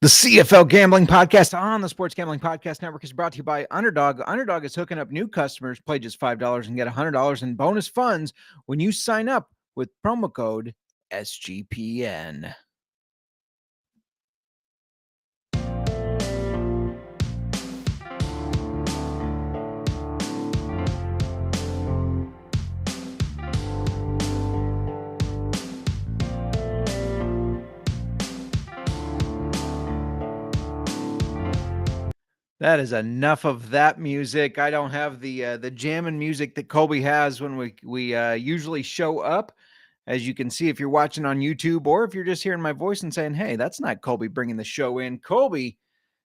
The CFL Gambling Podcast on the Sports Gambling Podcast Network is brought to you by Underdog. Underdog is hooking up new customers. Play just $5 and get $100 in bonus funds when you sign up with promo code SGPN. That is enough of that music. I don't have the jamming music that Colby has when we usually show up. As you can see, if you're watching on YouTube or if you're just hearing my voice and saying, "Hey, that's not Colby bringing the show in." Colby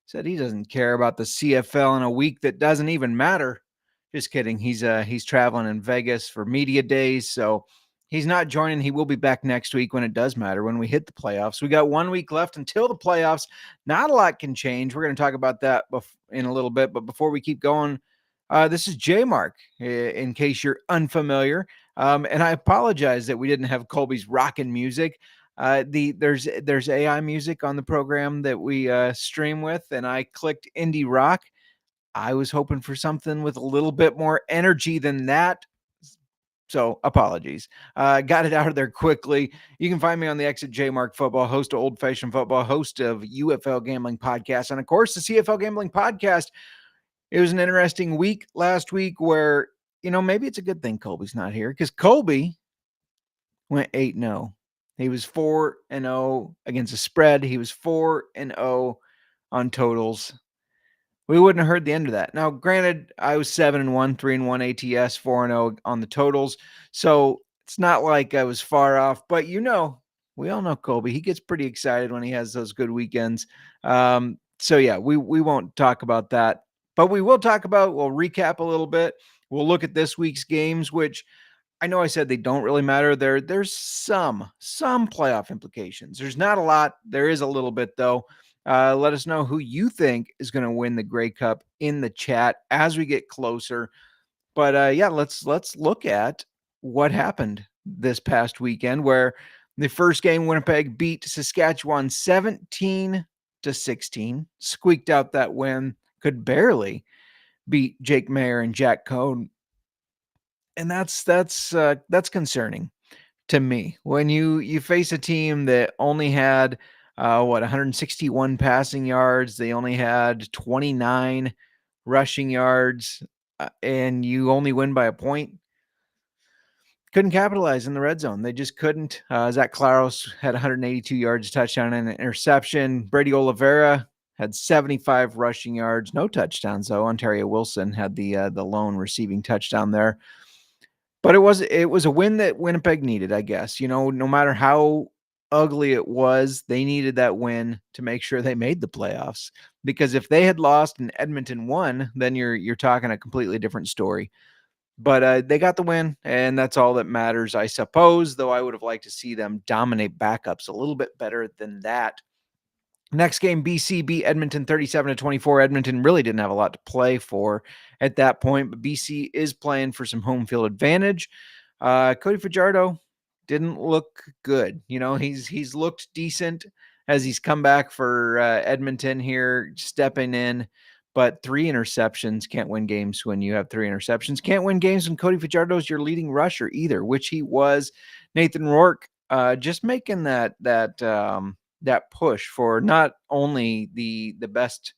said he doesn't care about the CFL in a week that doesn't even matter. Just kidding. He's traveling in Vegas for media days, so he's not joining. He will be back next week when it does matter, when we hit the playoffs. We got 1 week left until the playoffs. Not a lot can change. We're going to talk about that in a little bit. But before we keep going, this is Jmark, in case you're unfamiliar. And I apologize that we didn't have Colby's rockin' music. There's AI music on the program that we stream with, and I clicked indie rock. I was hoping for something with a little bit more energy than that. So apologies. Got it out of there quickly. You can find me on the X at Jmark Football, host of Old Fashioned Football, host of UFL Gambling Podcast, and of course the CFL Gambling Podcast. It was an interesting week last week where, maybe it's a good thing Colby's not here, because Colby went 8-0. He was 4-0 against the spread. He was 4-0 on totals. We wouldn't have heard the end of that. Now, granted, I was 7-1, 3-1 ATS, 4-0 on the totals. So it's not like I was far off, but we all know Colby. He gets pretty excited when he has those good weekends. So yeah, we won't talk about that, but we'll recap a little bit. We'll look at this week's games, which I know I said they don't really matter. There's some playoff implications. There's not a lot. There is a little bit though. Let us know who you think is going to win the Grey Cup in the chat as we get closer. But yeah, let's look at what happened this past weekend, where the first game Winnipeg beat Saskatchewan 17-16, squeaked out that win, could barely beat Jake Mayer and Jack Cohn. And that's concerning to me. When you face a team that only had 161 passing yards, they only had 29 rushing yards, and you only win by a point. Couldn't capitalize in the red zone. They just couldn't. Zach Claros had 182 yards, a touchdown, and an interception. Brady Oliveira had 75 rushing yards, no touchdowns though. Ontario Wilson had the lone receiving touchdown there. But it was a win that Winnipeg needed, I guess. No matter how ugly it was, they needed that win to make sure they made the playoffs. Because if they had lost and Edmonton won, then you're talking a completely different story. But they got the win, and that's all that matters, I suppose, though I would have liked to see them dominate backups a little bit better than that. Next game, BC beat Edmonton 37-24. Edmonton really didn't have a lot to play for at that point, but BC is playing for some home field advantage. Cody Fajardo didn't look good. He's looked decent as he's come back for Edmonton here, stepping in. But 3 interceptions, can't win games when you have 3 interceptions. Can't win games when Cody Fajardo is your leading rusher either, which he was. Nathan Rourke just making that push for not only the best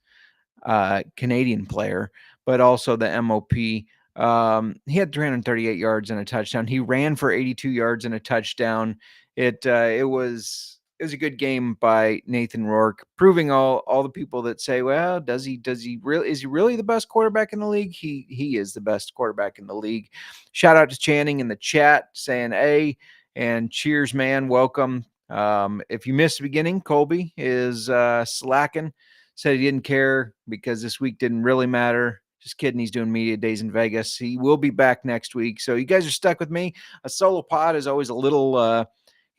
Canadian player, but also the MOP. He had 338 yards and a touchdown. He ran for 82 yards and a touchdown. It was a good game by Nathan Rourke, proving all the people that say, well, is he really the best quarterback in the league? He is the best quarterback in the league. Shout out to Channing in the chat saying, hey, and cheers, man. Welcome. If you missed the beginning, Colby is slacking. Said he didn't care because this week didn't really matter. Just kidding. He's doing media days in Vegas. He will be back next week. So you guys are stuck with me. A solo pod is always a little,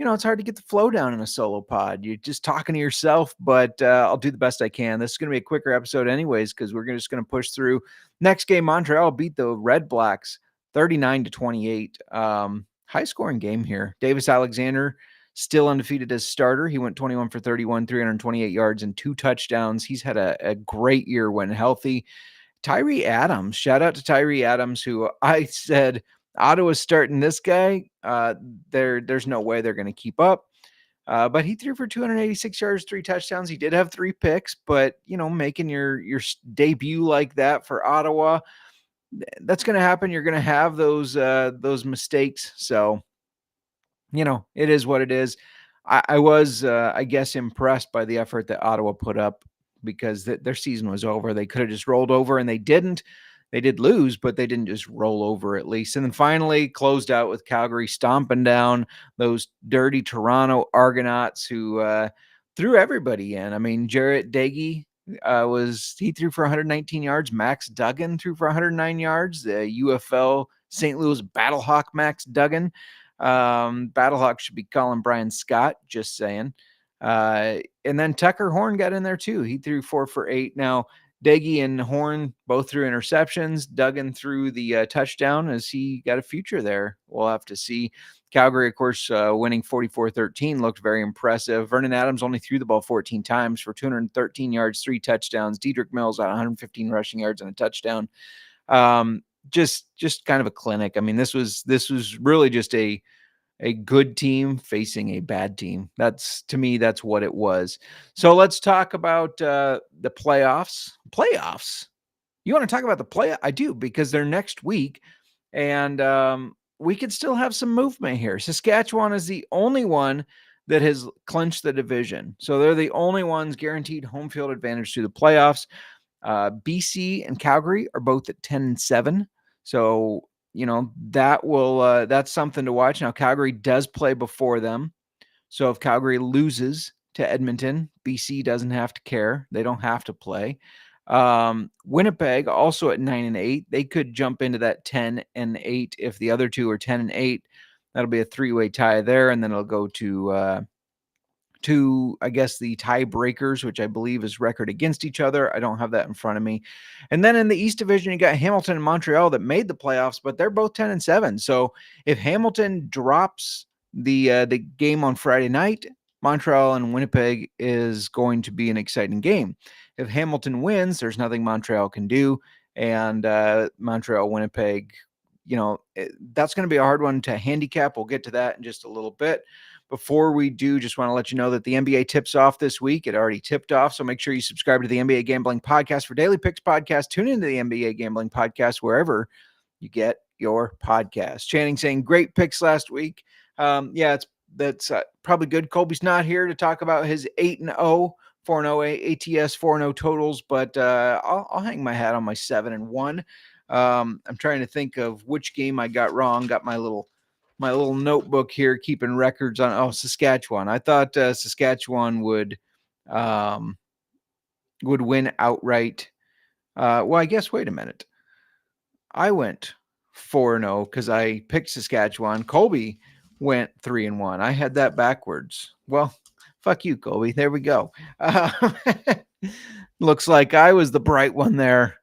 it's hard to get the flow down in a solo pod. You're just talking to yourself, but I'll do the best I can. This is going to be a quicker episode anyways, because we're just going to push through. Next game, Montreal beat the Red Blacks 39-28. High scoring game here. Davis Alexander, still undefeated as starter. He went 21 for 31, 328 yards and 2 touchdowns. He's had a great year when healthy. Tyree Adams, shout out to Tyree Adams, who I said Ottawa's starting this guy. There's no way they're going to keep up. But he threw for 286 yards, 3 touchdowns. He did have 3 picks, but making your debut like that for Ottawa, that's going to happen. You're going to have those mistakes. So, it is what it is. I was, I guess, impressed by the effort that Ottawa put up because their season was over. They could have just rolled over, and they didn't. They did lose, but they didn't just roll over at least. And then finally closed out with Calgary stomping down those dirty Toronto Argonauts who threw everybody in. I mean, Jarrett Dagey he threw for 119 yards. Max Duggan threw for 109 yards. The UFL St. Louis Battlehawk Max Duggan. Battlehawk should be calling Brian Scott, just saying. And then Tucker Horn got in there too. He threw 4 for 8. Now, Dagey and Horn both threw interceptions. Duggan threw the touchdown as he got a future there. We'll have to see. Calgary, of course, winning 44-13 looked very impressive. Vernon Adams only threw the ball 14 times for 213 yards, 3 touchdowns. Dedrick Mills had 115 rushing yards and a touchdown. Just kind of a clinic. I mean, this was really just a good team facing a bad team. To me, that's what it was. So let's talk about the playoffs. Playoffs? You want to talk about the playoff? I do, because they're next week, and we could still have some movement here. Saskatchewan is the only one that has clinched the division. So they're the only ones guaranteed home field advantage to the playoffs. BC and Calgary are both at 10-7. So, that's something to watch. Now, Calgary does play before them. So if Calgary loses to Edmonton, BC doesn't have to care. They don't have to play. Winnipeg also at 9-8. They could jump into that 10-8 if the other two are 10-8. That'll be a 3-way tie there, and then it'll go to I guess the tiebreakers, which I believe is record against each other. I don't have that in front of me. And then in the East Division, you got Hamilton and Montreal that made the playoffs, but they're both 10-7. So if Hamilton drops the game on Friday night, Montreal and Winnipeg is going to be an exciting game. If Hamilton wins, there's nothing Montreal can do, and Montreal, Winnipeg, that's going to be a hard one to handicap. We'll get to that in just a little bit. Before we do, just want to let you know that the NBA tips off this week. It already tipped off, so make sure you subscribe to the NBA Gambling Podcast for daily picks podcast. Tune into the NBA Gambling Podcast wherever you get your podcast. Channing saying, great picks last week. That's probably good. Colby's not here to talk about his 8-0, 4-0 ATS 4-0 totals, but I'll hang my hat on my 7-1. I'm trying to think of which game I got wrong. Got my little notebook here, keeping records on. Saskatchewan. I thought Saskatchewan would win outright. I guess, wait a minute. I went 4-0 because I picked Saskatchewan. Colby went 3-1. I had that backwards. Well, fuck you, Colby. There we go. Looks like I was the bright one there,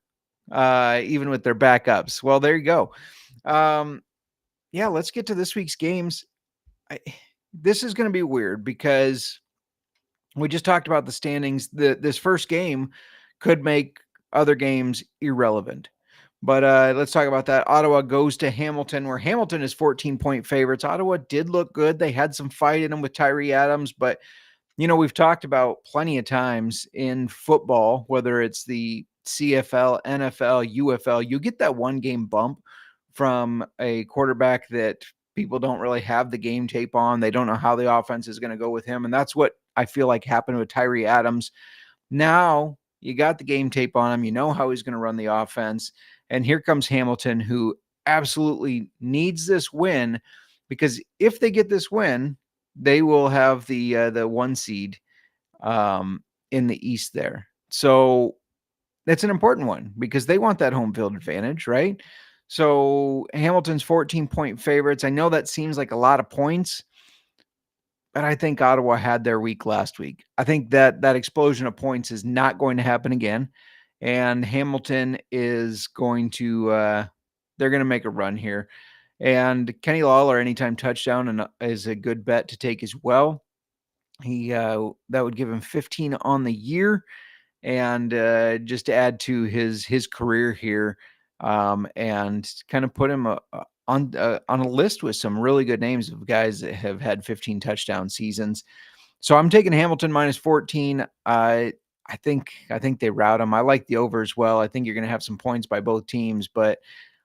even with their backups. Well, there you go. Let's get to this week's games. This is going to be weird because we just talked about the standings. This first game could make other games irrelevant. But let's talk about that. Ottawa goes to Hamilton, where Hamilton is 14-point favorites. Ottawa did look good. They had some fight in them with Tyree Adams, but we've talked about plenty of times in football, whether it's the CFL, NFL, UFL, you get that one game bump from a quarterback that people don't really have the game tape on. They don't know how the offense is going to go with him. And that's what I feel like happened with Tyree Adams. Now you got the game tape on him. You know how he's going to run the offense. And here comes Hamilton, who absolutely needs this win, because if they get this win, they will have the 1 seed in the East there. So that's an important one because they want that home field advantage, right? So Hamilton's 14-point favorites. I know that seems like a lot of points, but I think Ottawa had their week last week. I think that explosion of points is not going to happen again. And Hamilton is going to, they're going to make a run here. And Kenny Lawler anytime touchdown and is a good bet to take as well. He that would give him 15 on the year, and just to add to his career here, and kind of put him on a list with some really good names of guys that have had 15 touchdown seasons. So I'm taking Hamilton minus 14. I think they rout him. I like the over as well. I think you're going to have some points by both teams, but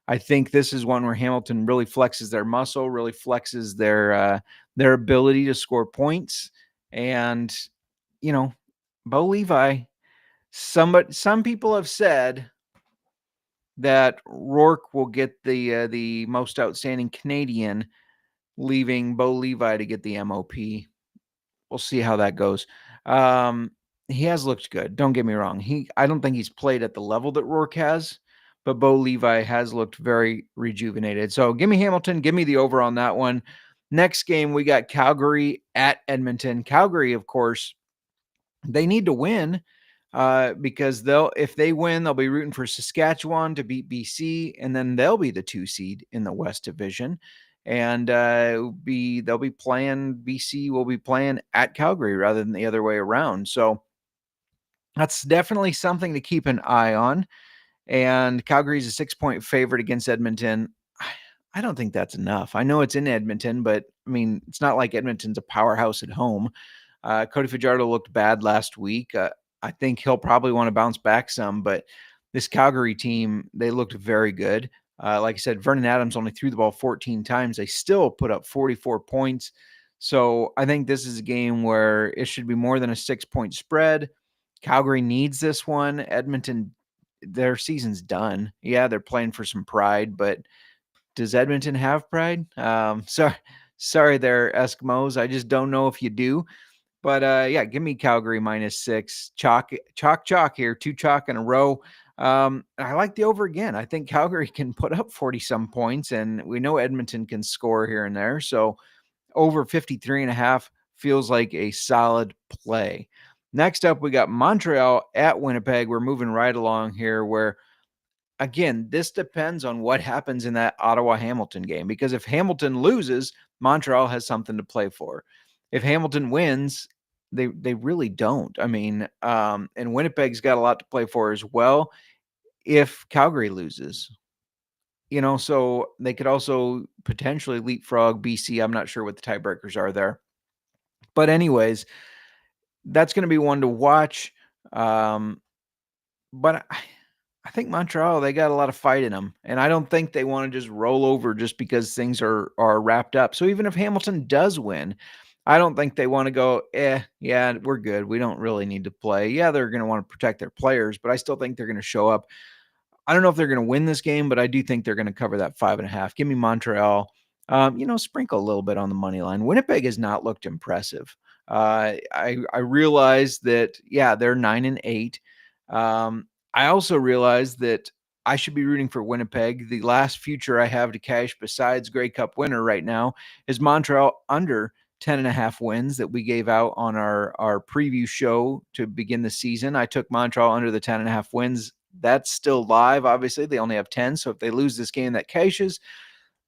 I think this is one where Hamilton really flexes their muscle, really flexes their ability to score points. And Bo Levi, some people have said that Rourke will get the most outstanding Canadian, leaving Bo Levi to get the MOP. We'll see how that goes. He has looked good. Don't get me wrong. I don't think he's played at the level that Rourke has, but Bo Levi has looked very rejuvenated. So give me Hamilton. Give me the over on that one. Next game, we got Calgary at Edmonton. Calgary, of course, they need to win because if they win, they'll be rooting for Saskatchewan to beat BC, and then they'll be the 2 seed in the West Division. And they'll be playing BC will be playing at Calgary rather than the other way around. So that's definitely something to keep an eye on. And Calgary's a 6-point favorite against Edmonton. I don't think that's enough. I know it's in Edmonton, but I mean, it's not like Edmonton's a powerhouse at home. Cody Fajardo looked bad last week. I think he'll probably want to bounce back some, but this Calgary team, they looked very good. Like I said, Vernon Adams only threw the ball 14 times. They still put up 44 points. So I think this is a game where it should be more than a 6-point spread. Calgary needs this one. Edmonton, their season's done. Yeah, they're playing for some pride, but does Edmonton have pride? Sorry there, Eskimos. I just don't know if you do. But yeah, give me Calgary minus 6. Chalk here. 2 chalk in a row. I like the over again. I think Calgary can put up 40-some points, and we know Edmonton can score here and there. So over 53.5 feels like a solid play. Next up, we got Montreal at Winnipeg. We're moving right along here where, again, this depends on what happens in that Ottawa-Hamilton game, because if Hamilton loses, Montreal has something to play for. If Hamilton wins, they really don't. I mean, and Winnipeg's got a lot to play for as well if Calgary loses. So they could also potentially leapfrog BC. I'm not sure what the tiebreakers are there. But anyways, that's going to be one to watch. But I think Montreal, they got a lot of fight in them, and I don't think they want to just roll over just because things are wrapped up. So even if Hamilton does win, I don't think they want to go, yeah, we're good. We don't really need to play. Yeah, they're going to want to protect their players, but I still think they're going to show up. I don't know if they're going to win this game, but I do think they're going to cover that 5.5. Give me Montreal. Sprinkle a little bit on the money line. Winnipeg has not looked impressive. I realize that, yeah, they're 9-8. I also realized that I should be rooting for Winnipeg. The last future I have to cash besides Grey Cup winner right now is Montreal under 10.5 wins that we gave out on our preview show to begin the season. I took Montreal under the 10.5 wins. That's still live. Obviously, they only have 10. So if they lose this game, that cashes.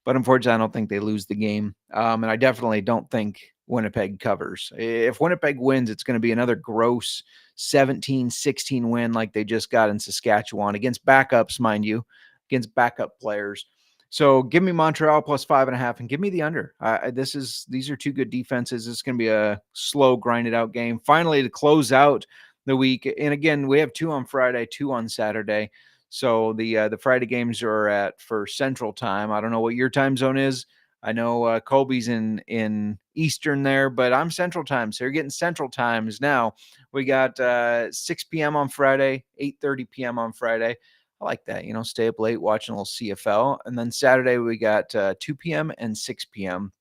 But unfortunately, I don't think they lose the game. And I definitely don't think Winnipeg covers. If Winnipeg wins, it's going to be another gross 17-16 win like they just got in Saskatchewan against backups, mind you, against backup players. So give me Montreal plus 5.5 and give me the under. These are two good defenses. It's going to be a slow, grinded out game. Finally, to close out the week. And again, we have 2 on Friday, 2 on Saturday. So the Friday games are for Central Time. I don't know what your time zone is. I know Colby's in Eastern there, but I'm Central Time. So you're getting Central Times now. We got 6 p.m. on Friday, 8:30 p.m. on Friday. I like that. Stay up late watching a little CFL. And then Saturday we got 2 p.m. and 6 p.m.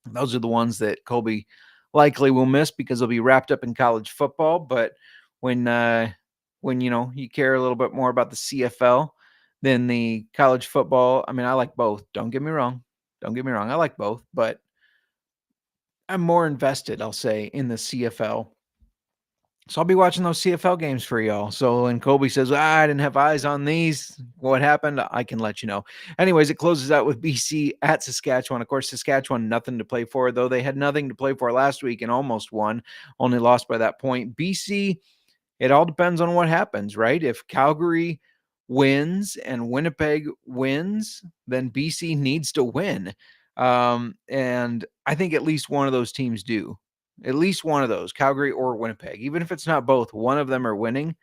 Those are the ones that Colby likely will miss because they'll be wrapped up in college football. But when you care a little bit more about the CFL than the college football, I mean, I like both. Don't get me wrong. I like both, but I'm more invested, I'll say, in the CFL So I'll be watching those CFL games for y'all. So when Colby says, I didn't have eyes on these, what happened? I can let you know. Anyways, it closes out with BC at Saskatchewan. Of course, Saskatchewan, nothing to play for, though they had nothing to play for last week and almost won, only lost by that point. BC, it all depends on what happens, right? If Calgary wins and Winnipeg wins, then BC needs to win. And I think at least one of those teams do. At least one of those, Calgary or Winnipeg. Even if it's not both, one of them are winning.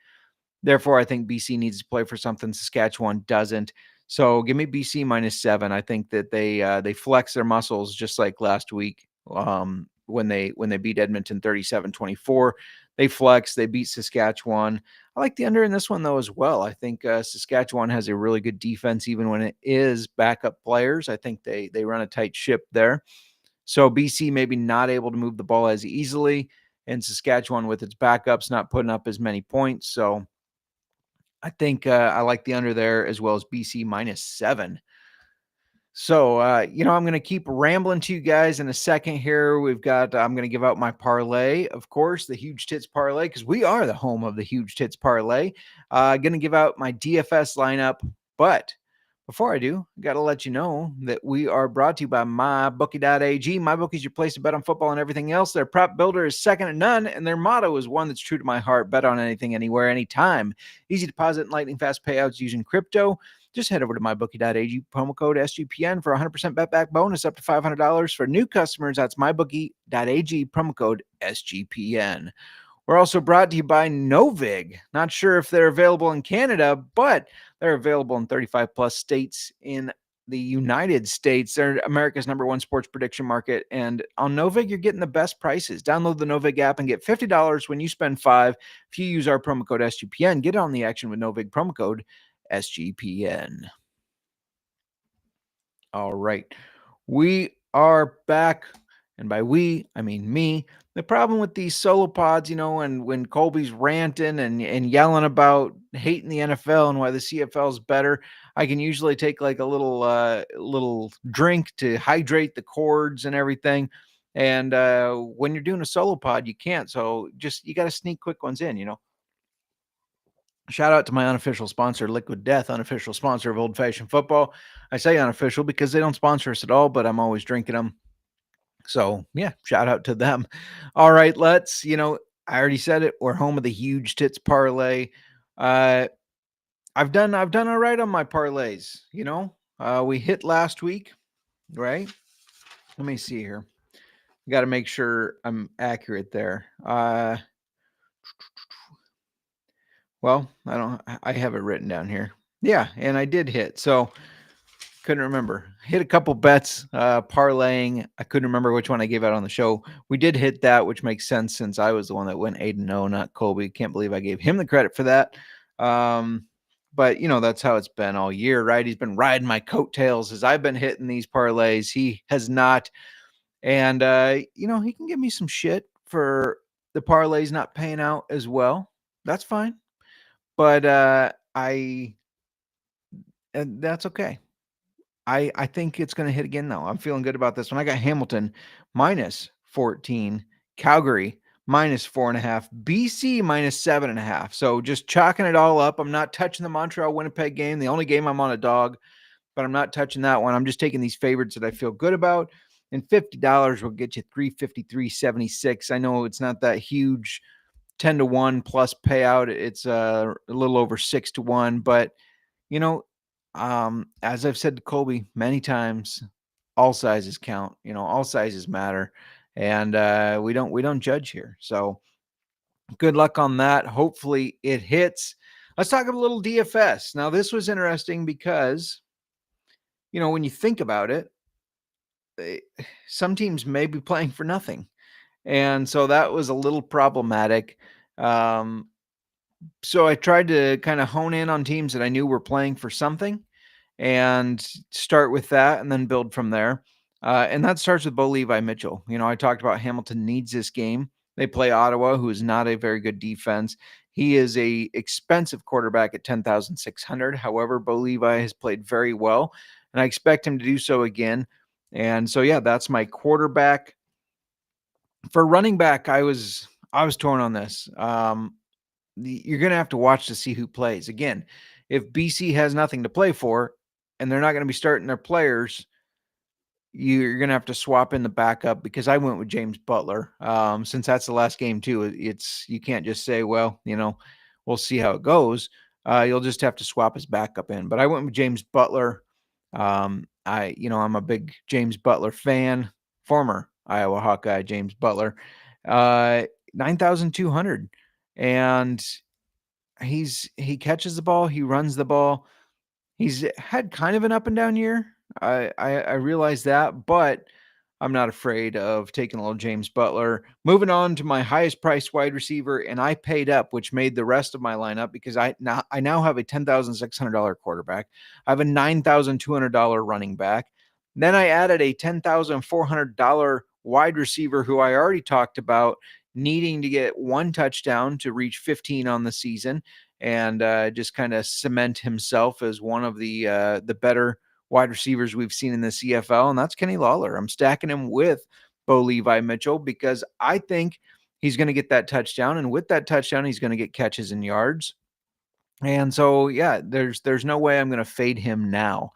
Therefore, I think BC needs to play for something Saskatchewan doesn't. So give me BC -7. I think that they flex their muscles just like last week when they beat Edmonton 37-24. They flex, they beat Saskatchewan. I like the under in this one though as well. I think Saskatchewan has a really good defense even when it is backup players. I think they run a tight ship there. So BC maybe not able to move the ball as easily, and Saskatchewan with its backups not putting up as many points. So I think I like the under there as well as BC -7. So, I'm going to keep rambling to you guys in a second here. I'm going to give out my parlay, of course, the Huge Tits Parlay, because we are the home of the Huge Tits Parlay. Going to give out my DFS lineup. But before I do, I got to let you know that we are brought to you by MyBookie.ag. MyBookie is your place to bet on football and everything else. Their prop builder is second to none, and their motto is one that's true to my heart: bet on anything, anywhere, anytime. Easy deposit and lightning fast payouts using crypto. Just head over to mybookie.ag, promo code SGPN for 100% bet back bonus up to $500 for new customers. That's mybookie.ag, promo code SGPN. We're also brought to you by Novig. Not sure if they're available in Canada, but they're available in 35 plus states in the United States. They're America's #1 sports prediction market. And on Novig, you're getting the best prices. Download the Novig app and get $50 when you spend $5. If you use our promo code SGPN, get on the action with Novig promo code SGPN. All right. We are back. And by we, I mean me. The problem with these solo pods, and when Colby's ranting and yelling about hating the NFL and why the CFL is better, I can usually take like a little drink to hydrate the cords and everything. And when you're doing a solo pod, you can't. So you got to sneak quick ones in. Shout out to my unofficial sponsor, Liquid Death, unofficial sponsor of Old Fashioned Football. I say unofficial because they don't sponsor us at all, but I'm always drinking them. So, yeah, shout out to them. All right, I already said it. We're home of the Huge Tits Parlay. I've done all right on my parlays. We hit last week, right? Let me see here. Got to make sure I'm accurate there. Well, I have it written down here. Yeah, and I did hit. So couldn't remember. Hit a couple bets, parlaying. I couldn't remember which one I gave out on the show. We did hit that, which makes sense since I was the one that went 8-0, not Colby. Can't believe I gave him the credit for that. But that's how it's been all year, right? He's been riding my coattails as I've been hitting these parlays. He has not. And he can give me some shit for the parlays not paying out as well. That's fine. But that's okay. I think it's going to hit again, though. I'm feeling good about this one. I got Hamilton -14, Calgary -4.5, BC -7.5. So just chalking it all up. I'm not touching the Montreal-Winnipeg game, the only game I'm on a dog, but I'm not touching that one. I'm just taking these favorites that I feel good about, and $50 will get you $353.76. I know it's not that huge 10-1 plus payout. It's a little over 6-1, but as I've said to Colby many times, all sizes count. All sizes matter, and we don't judge here. So good luck on that. Hopefully it hits. Let's talk a little DFS. Now this was interesting because when you think about it, some teams may be playing for nothing, and so that was a little problematic. So I tried to kind of hone in on teams that I knew were playing for something and start with that and then build from there. And that starts with Bo Levi Mitchell. I talked about Hamilton needs this game. They play Ottawa, who is not a very good defense. He is a expensive quarterback at 10,600. However, Bo Levi has played very well, and I expect him to do so again. And so, yeah, that's my quarterback. For running back, I was I was torn on this. You're going to have to watch to see who plays. Again, if BC has nothing to play for and they're not going to be starting their players, you're going to have to swap in the backup, because I went with James Butler. Since that's the last game too, you can't just say, well, we'll see how it goes. You'll just have to swap his backup in. But I went with James Butler. I'm a big James Butler fan, former Iowa Hawkeye James Butler. 9,200, and he catches the ball, he runs the ball. He's had kind of an up and down year. I realize that, but I'm not afraid of taking a little James Butler. Moving on to my highest priced wide receiver, and I paid up, which made the rest of my lineup, because I now have a $10,600 quarterback. I have a $9,200 running back. Then I added a $10,400 wide receiver who I already talked about, needing to get one touchdown to reach 15 on the season, and just kind of cement himself as one of the better wide receivers we've seen in the CFL, and that's Kenny Lawler. I'm stacking him with Bo Levi Mitchell because I think he's going to get that touchdown, and with that touchdown, he's going to get catches and yards. And so, yeah, there's no way I'm going to fade him now.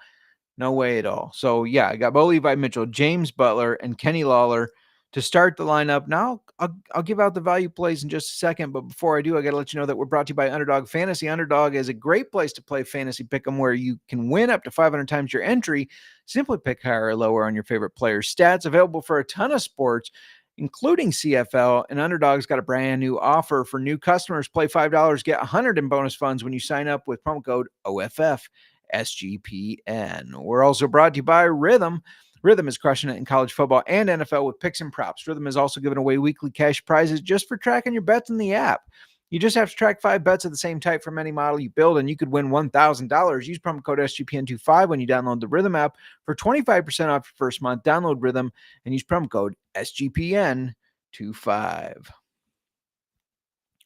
No way at all. So, yeah, I got Bo Levi Mitchell, James Butler, and Kenny Lawler to start the lineup. Now, I'll give out the value plays in just a second, but before I do, I got to let you know that we're brought to you by Underdog Fantasy. Underdog is a great place to play fantasy pick'em, where you can win up to 500 times your entry. Simply pick higher or lower on your favorite players' stats. Available for a ton of sports, including CFL, and Underdog's got a brand new offer for new customers. Play $5, get $100 in bonus funds when you sign up with promo code OFF. SGPN. We're also brought to you by Rhythm. Rhythm is crushing it in college football and NFL with picks and props. Rhythm is also giving away weekly cash prizes just for tracking your bets in the app. You just have to track 5 bets of the same type from any model you build, and you could win $1,000. Use promo code SGPN25 when you download the Rhythm app for 25% off your first month. Download Rhythm and use promo code SGPN25.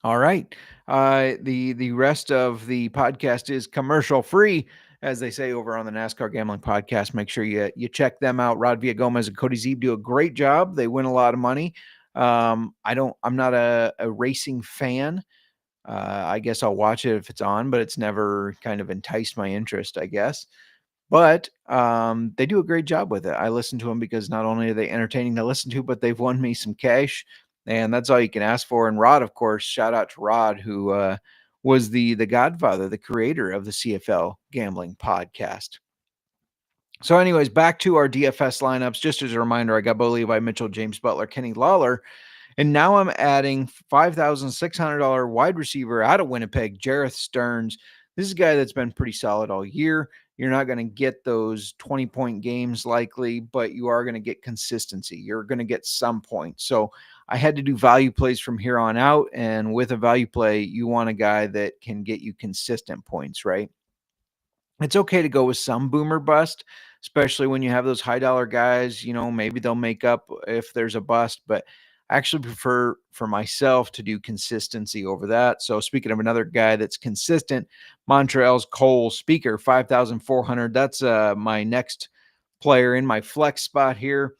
All right. The rest of the podcast is commercial free, as they say over on the NASCAR Gambling Podcast. Make sure you check them out. Rod Villagomez and Cody Zeeb do a great job. They win a lot of money. I'm not a racing fan. I guess I'll watch it if it's on, but it's never kind of enticed my interest, I guess. But they do a great job with it. I listen to them because not only are they entertaining to listen to, but they've won me some cash, and that's all you can ask for. And Rod, of course, shout out to Rod, who was the godfather, the creator of the CFL Gambling Podcast. So, anyways, back to our DFS lineups. Just as a reminder, I got Bo Levi Mitchell, James Butler, Kenny Lawler, and now I'm adding $5,600 wide receiver out of Winnipeg, Jareth Stearns. This is a guy that's been pretty solid all year. You're not going to get those 20-point games likely, but you are going to get consistency. You're going to get some points. So I had to do value plays from here on out. And with a value play, you want a guy that can get you consistent points, right? It's okay to go with some boomer bust, especially when you have those high dollar guys. Maybe they'll make up if there's a bust, but I actually prefer for myself to do consistency over that. So speaking of another guy that's consistent, Montreal's Cole Speaker, 5,400. That's my next player in my flex spot here.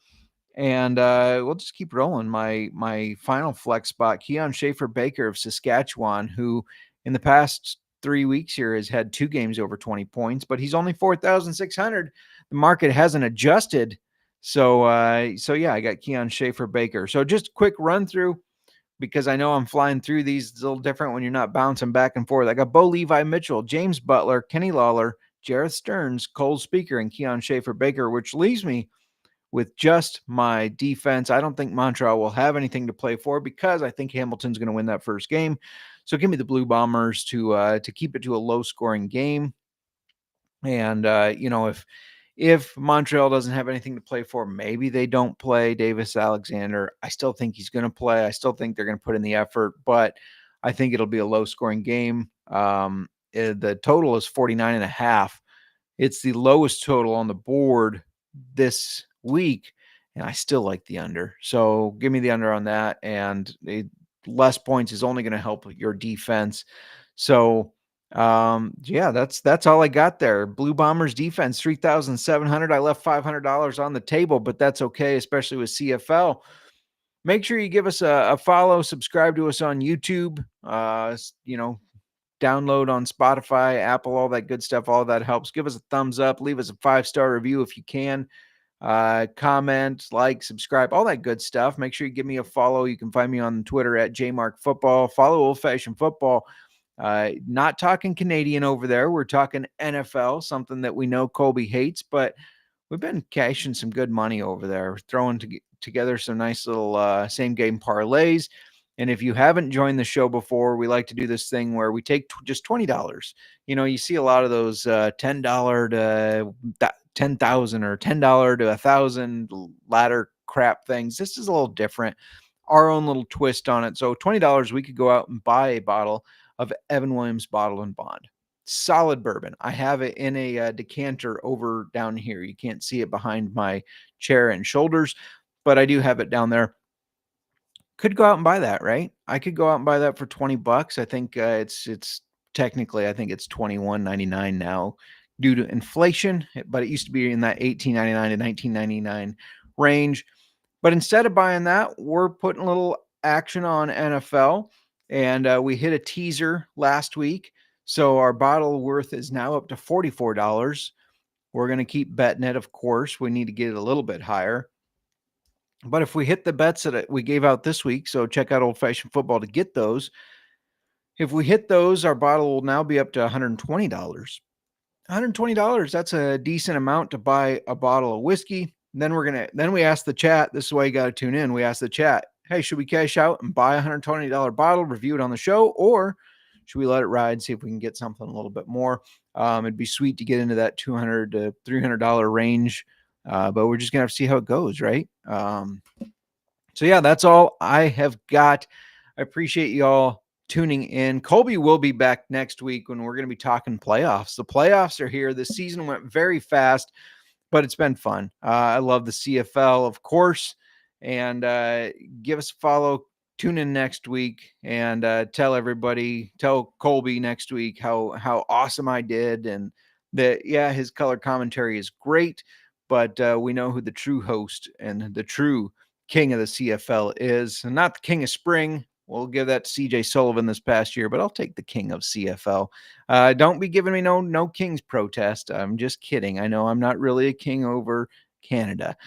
And we'll just keep rolling. My final flex spot, Keon Schaefer-Baker of Saskatchewan, who in the past 3 weeks here has had 2 games over 20 points, but he's only 4,600. The market hasn't adjusted. So yeah, I got Keon Schaefer-Baker. So just a quick run through, because I know I'm flying through these. It's a little different when you're not bouncing back and forth. I got Bo Levi Mitchell, James Butler, Kenny Lawler, Jareth Stearns, Cole Speaker, and Keon Schaefer-Baker, which leaves me with just my defense. I don't think Montreal will have anything to play for, because I think Hamilton's going to win that first game. So give me the Blue Bombers to keep it to a low scoring game. And if Montreal doesn't have anything to play for, maybe they don't play Davis Alexander. I still think he's going to play. I still think they're going to put in the effort, but I think it'll be a low scoring game. The total is 49.5. It's the lowest total on the board this week, and I still like the under. So give me the under on that, and less points is only going to help your defense. So yeah, that's all I got there. Blue Bombers defense, 3,700. I left $500 on the table, but that's okay, especially with CFL. Make sure you give us a follow, subscribe to us on YouTube, download on Spotify, Apple, all that good stuff. All that helps. Give us a thumbs up, leave us a 5-star review if you can. Comment, like, subscribe, all that good stuff. Make sure you give me a follow. You can find me on Twitter at Jmark Football. Follow Old Fashioned Football. Not talking Canadian over there. We're talking NFL, something that we know Colby hates, but we've been cashing some good money over there, throwing together some nice little same game parlays. And if you haven't joined the show before, we like to do this thing where we take just $20. You see a lot of those $10 to 10,000 or $10 to 1,000 ladder crap things. This is a little different, our own little twist on it. So $20, we could go out and buy a bottle of Evan Williams Bottle and Bond. Solid bourbon. I have it in a decanter over down here. You can't see it behind my chair and shoulders, but I do have it down there. Could go out and buy that, right? I could go out and buy that for $20. I think it's technically, I think it's $21.99 now due to inflation, but it used to be in that $18.99 to $19.99 range. But instead of buying that, we're putting a little action on NFL, and we hit a teaser last week. So our bottle worth is now up to $44. We're going to keep betting it, of course. We need to get it a little bit higher. But if we hit the bets that we gave out this week, so check out Old Fashioned Football to get those. If we hit those, our bottle will now be up to $120. $120, that's a decent amount to buy a bottle of whiskey. Then we ask the chat, this is why you got to tune in. We ask the chat, hey, should we cash out and buy a $120 bottle, review it on the show, or should we let it ride, see if we can get something a little bit more? It'd be sweet to get into that $200 to $300 range, but we're just going to have to see how it goes, right? So yeah, that's all I have got. I appreciate y'all tuning in. Colby will be back next week when we're going to be talking playoffs. The playoffs are here. The season went very fast, but it's been fun. I love the CFL, of course, and give us a follow. Tune in next week and tell Colby next week how awesome I did, and that, yeah, his color commentary is great, but we know who the true host and the true king of the CFL is, and not the king of spring. We'll give that to CJ Sullivan this past year, but I'll take the king of CFL. Don't be giving me no king's protest. I'm just kidding. I know I'm not really a king over Canada.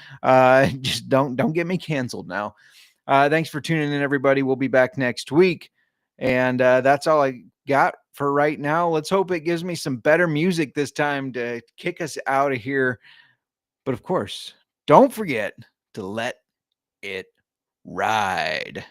Just don't get me canceled now. Thanks for tuning in, everybody. We'll be back next week, and that's all I got for right now. Let's hope it gives me some better music this time to kick us out of here. But of course, don't forget to let it ride.